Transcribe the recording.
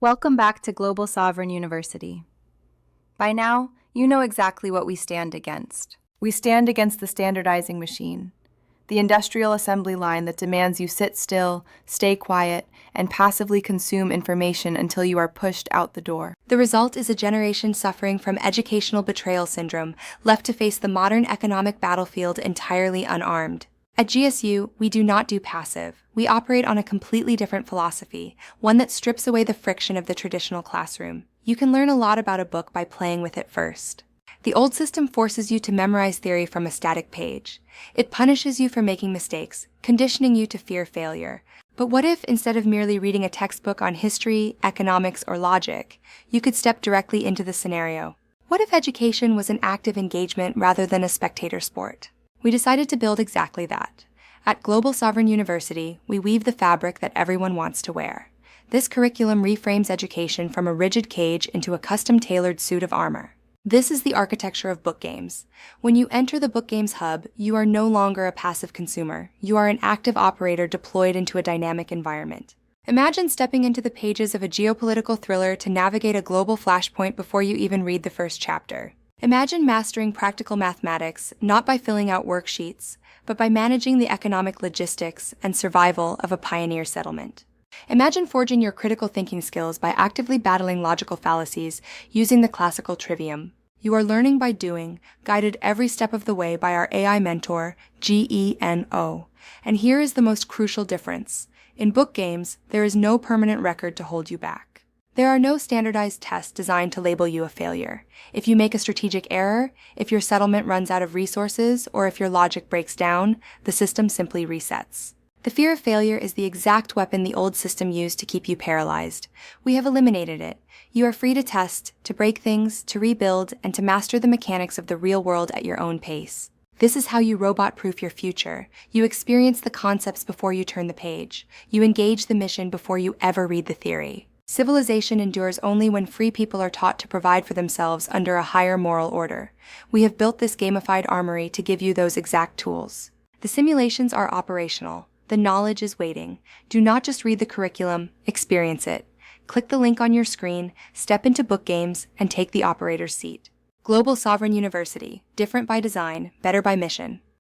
Welcome back to Global Sovereign University. By now, you know exactly what we stand against. We stand against the standardizing machine, the industrial assembly line that demands you sit still, stay quiet, and passively consume information until you are pushed out the door. The result is a generation suffering from educational betrayal syndrome, left to face the modern economic battlefield entirely unarmed. At GSU, we do not do passive. We operate on a completely different philosophy, one that strips away the friction of the traditional classroom. You can learn a lot about a book by playing with it first. The old system forces you to memorize theory from a static page. It punishes you for making mistakes, conditioning you to fear failure. But what if, instead of merely reading a textbook on history, economics, or logic, you could step directly into the scenario? What if education was an active engagement rather than a spectator sport? We decided to build exactly that. At Global Sovereign University, we weave the fabric that everyone wants to wear. This curriculum reframes education from a rigid cage into a custom-tailored suit of armor. This is the architecture of BookGames. When you enter the BookGames hub, you are no longer a passive consumer. You are an active operator deployed into a dynamic environment. Imagine stepping into the pages of a geopolitical thriller to navigate a global flashpoint before you even read the first chapter. Imagine mastering practical mathematics, not by filling out worksheets, but by managing the economic logistics and survival of a pioneer settlement. Imagine forging your critical thinking skills by actively battling logical fallacies using the classical trivium. You are learning by doing, guided every step of the way by our AI mentor, GENO. And here is the most crucial difference. In BookGames, there is no permanent record to hold you back. There are no standardized tests designed to label you a failure. If you make a strategic error, if your settlement runs out of resources, or if your logic breaks down, the system simply resets. The fear of failure is the exact weapon the old system used to keep you paralyzed. We have eliminated it. You are free to test, to break things, to rebuild, and to master the mechanics of the real world at your own pace. This is how you robot-proof your future. You experience the concepts before you turn the page. You engage the mission before you ever read the theory. Civilization endures only when free people are taught to provide for themselves under a higher moral order. We have built this gamified armory to give you those exact tools. The simulations are operational. The knowledge is waiting. Do not just read the curriculum, experience it. Click the link on your screen, step into BookGames, and take the operator's seat. Global Sovereign University, different by design, better by mission.